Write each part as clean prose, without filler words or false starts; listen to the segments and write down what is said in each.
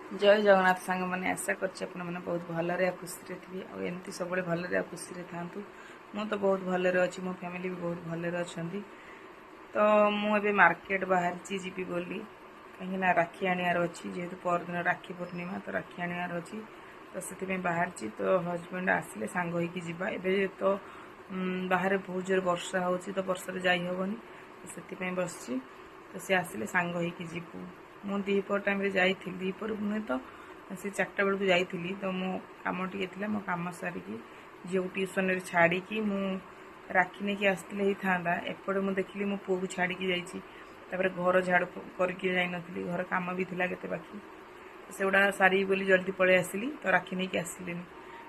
जय जगन्नाथ सांग मैंने आशा कर बहुत भलरे खुशी थी आमती सब भलरे खुशी था मु तो बहुत भलरे अच्छी मो फैमिली भी बहुत भलरे अच्छा तो मुझे मार्केट बाहर जीवी बोली कहीं राखी आनियार अच्छी जेहेतु परदिन राखी पूर्णिमा तो राखी आनियार अच्छी तो से बाहर तो हजबैंड आसिले सांग होइकी जिबा एबे तो बाहर बहुत जोर वर्षा होची तो वर्षा जाई हेबनी तो से बसची तो सी आसिले सांग होइकी जिबू मु दीपर टाइम रे जाइथि दीपर नुहे तो से 4टा बेलू जाइथि तो मो काम टिके थिला मो काम सारिकी झील को ट्यूशन रे छाड़ी मु राखी नहीं कि आसते ही था एपटे मुझे देखिली मो पुओ को छाड़ी जापर घर झाड़ू करके जाई नथली घर काम भी थिला केते बाकी से गुड़ा सारी बोली जल्दी पलि आसिली तो राखी नहीं कि आसिलेनी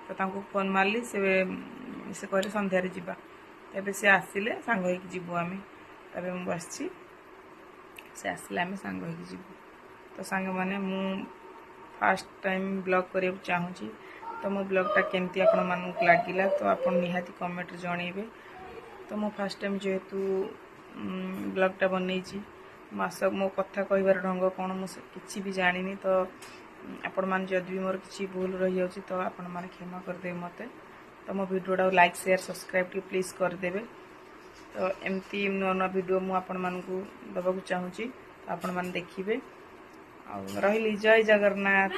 तो तांको फोन मारली से कहले संध्यारे जीवा तबे से आसिले सांग होइकी जीवु आमे तबे मु बसची से आसिले आमे सांग होइकी जीवु तो सांग माने मु फास्ट टाइम ब्लॉग करिया चाहूँगी तो मो ब्लॉगटा केमती आपण मानक लागिला तो आपण निहाती कमेंट जनइबे तो मो फास्ट टाइम जेहेतु ब्लॉगटा बनईची मो कथा कहबार ढंग कौन मुझे किसी भी जानी तो आपण मान जदि भी मोर किसी भूल रही जाऊँगी तो आपण मैंने क्षमा करदे मते तो मो वीडियोटा लाइक शेयर सब्सक्राइब प्लीज करदे तो एमती नुआ नुआ वीडियो मु आपण मानकू दबाकू चाहूँगी तो आपण मैंने देखिए रही जय जगन्नाथ।